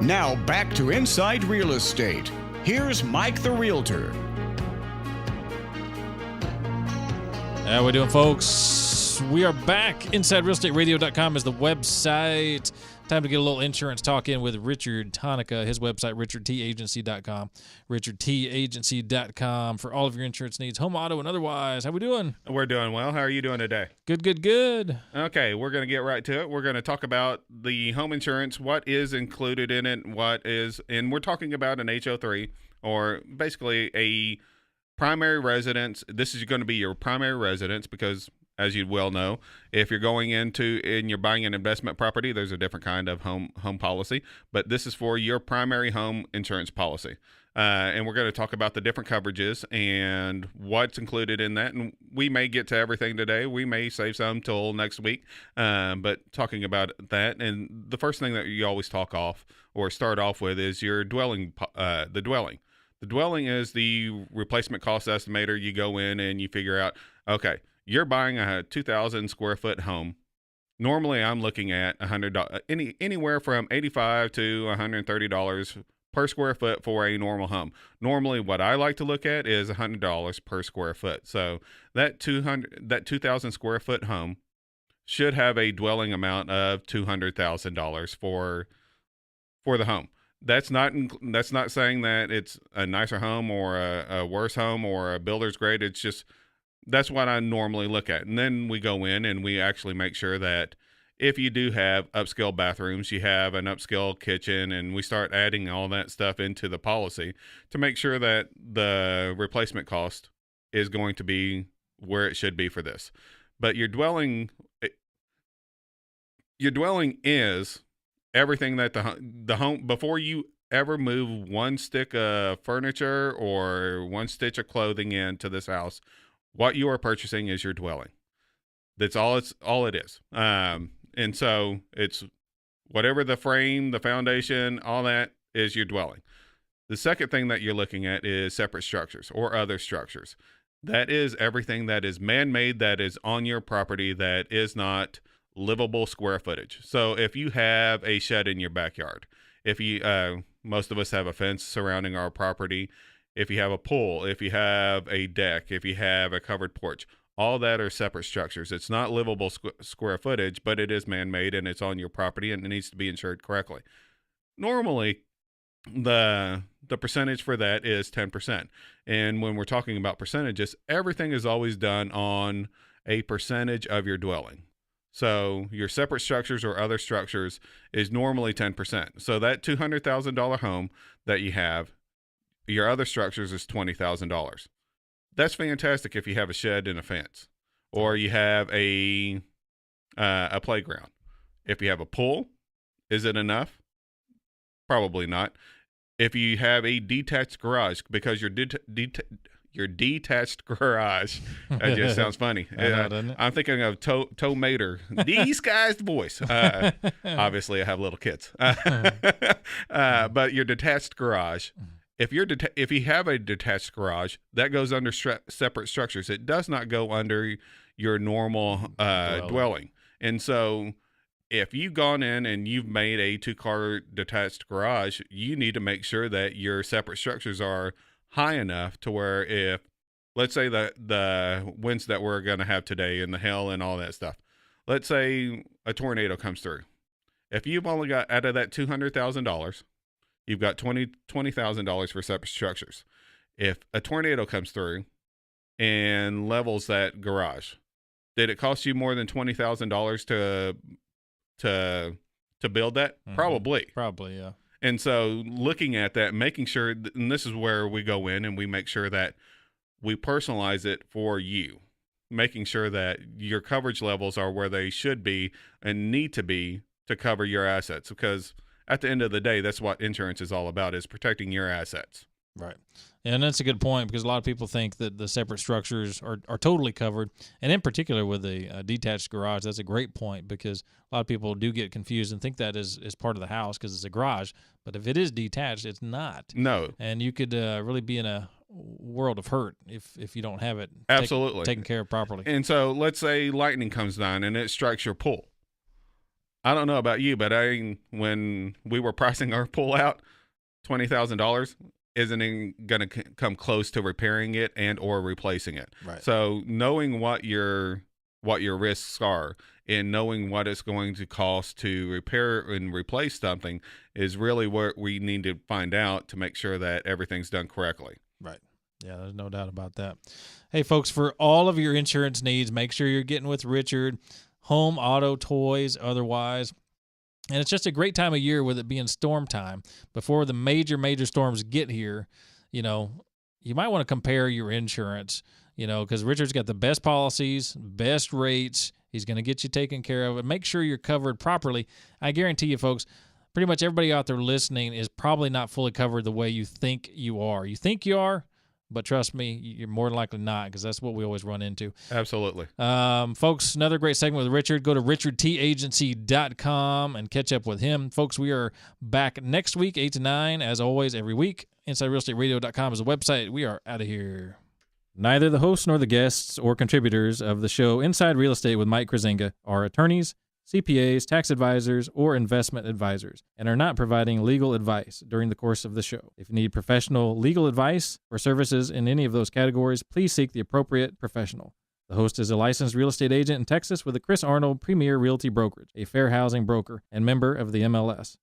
Now back to Inside Real Estate. Here's Mike the Realtor. How we doing, folks? We are back. InsideRealEstateRadio.com is the website. Time to get a little insurance talk in with Richard Tonihka. His website, richardtagency.com. richardtagency.com for all of your insurance needs, home, auto, and otherwise. How we doing? We're doing well. How are you doing today? Good. Okay, we're going to get right to it. We're going to talk about the home insurance, what is included in it, and we're talking about an HO3, or basically a primary residence. This is going to be your primary residence because, as you well know, if you're going and you're buying an investment property, there's a different kind of home policy, but this is for your primary home insurance policy. And we're going to talk about the different coverages and what's included in that. And we may get to everything today. We may save some till next week. But talking about that, and the first thing that you always start off with is your dwelling, the dwelling. The dwelling is the replacement cost estimator. You go in and you figure out, okay, you're buying a 2,000 square foot home. Normally, I'm looking at anywhere from $85 to $130 per square foot for a normal home. Normally, what I like to look at is $100 per square foot. So that 2,000 square foot home should have a dwelling amount of $200,000 for the home. That's not saying that it's a nicer home or a worse home or a builder's grade. It's just that's what I normally look at. And then we go in and we actually make sure that if you do have upscale bathrooms, you have an upscale kitchen, and we start adding all that stuff into the policy to make sure that the replacement cost is going to be where it should be for this. But your dwelling is everything that the home, before you ever move one stick of furniture or one stitch of clothing into this house, what you are purchasing is your dwelling. That's all it is. And so it's whatever the frame, the foundation, all that is your dwelling. The second thing that you're looking at is separate structures or other structures. That is everything that is man-made, that is on your property, that is not livable square footage. So if you have a shed in your backyard, if you most of us have a fence surrounding our property, if you have a pool, if you have a deck, if you have a covered porch, all that are separate structures. It's not livable square footage, but it is man-made and it's on your property and it needs to be insured correctly. Normally, the percentage for that is 10%. And when we're talking about percentages, everything is always done on a percentage of your dwelling. So your separate structures or other structures is normally 10%. So that $200,000 home that you have, your other structures is $20,000. That's fantastic if you have a shed and a fence, or you have a playground. If you have a pool, is it enough? Probably not. If you have a detached garage, because your detached garage, that just sounds funny. I'm thinking of Toe Mater, disguised voice. Obviously, I have little kids. But your detached garage, if you have a detached garage, that goes under separate structures. It does not go under your normal dwelling. And so if you've gone in and you've made a 2-car detached garage, you need to make sure that your separate structures are high enough to where if, let's say that the winds that we're going to have today and the hail and all that stuff, let's say a tornado comes through. If you've only got, out of that $200,000, you've got $20,000 for separate structures. If a tornado comes through and levels that garage, did it cost you more than $20,000 to build that? Mm-hmm. Probably, yeah. And so looking at that, making sure, and this is where we go in and we make sure that we personalize it for you, making sure that your coverage levels are where they should be and need to be to cover your assets, because at the end of the day, that's what insurance is all about, is protecting your assets. Right. And that's a good point, because a lot of people think that the separate structures are totally covered. And in particular with a detached garage, that's a great point, because a lot of people do get confused and think that is part of the house because it's a garage. But if it is detached, it's not. No. And you could really be in a world of hurt if you don't have it absolutely taken care of properly. And so let's say lightning comes down and it strikes your pool. I don't know about you, but when we were pricing our pull out, $20,000 isn't going to come close to repairing it and or replacing it. Right. So knowing what your risks are and knowing what it's going to cost to repair and replace something is really what we need to find out to make sure that everything's done correctly. Right. Yeah, there's no doubt about that. Hey, folks, for all of your insurance needs, make sure you're getting with Richard, home, auto, toys, otherwise. And it's just a great time of year with it being storm time. Before the major storms get here, you might want to compare your insurance, because Richard's got the best policies, best rates. He's going to get you taken care of. And make sure you're covered properly. I guarantee you, folks, pretty much everybody out there listening is probably not fully covered the way you think you are. You think you are, but trust me, you're more than likely not, because that's what we always run into. Absolutely. Folks, another great segment with Richard. Go to richardtagency.com and catch up with him. Folks, we are back next week, 8 to 9, as always, every week. InsideRealEstateRadio.com is the website. We are out of here. Neither the hosts nor the guests or contributors of the show Inside Real Estate with Mike Kruizinga are attorneys, CPAs, tax advisors, or investment advisors, and are not providing legal advice during the course of the show. If you need professional legal advice or services in any of those categories, please seek the appropriate professional. The host is a licensed real estate agent in Texas with the Chris Arnold Premier Realty Brokerage, a fair housing broker and member of the MLS.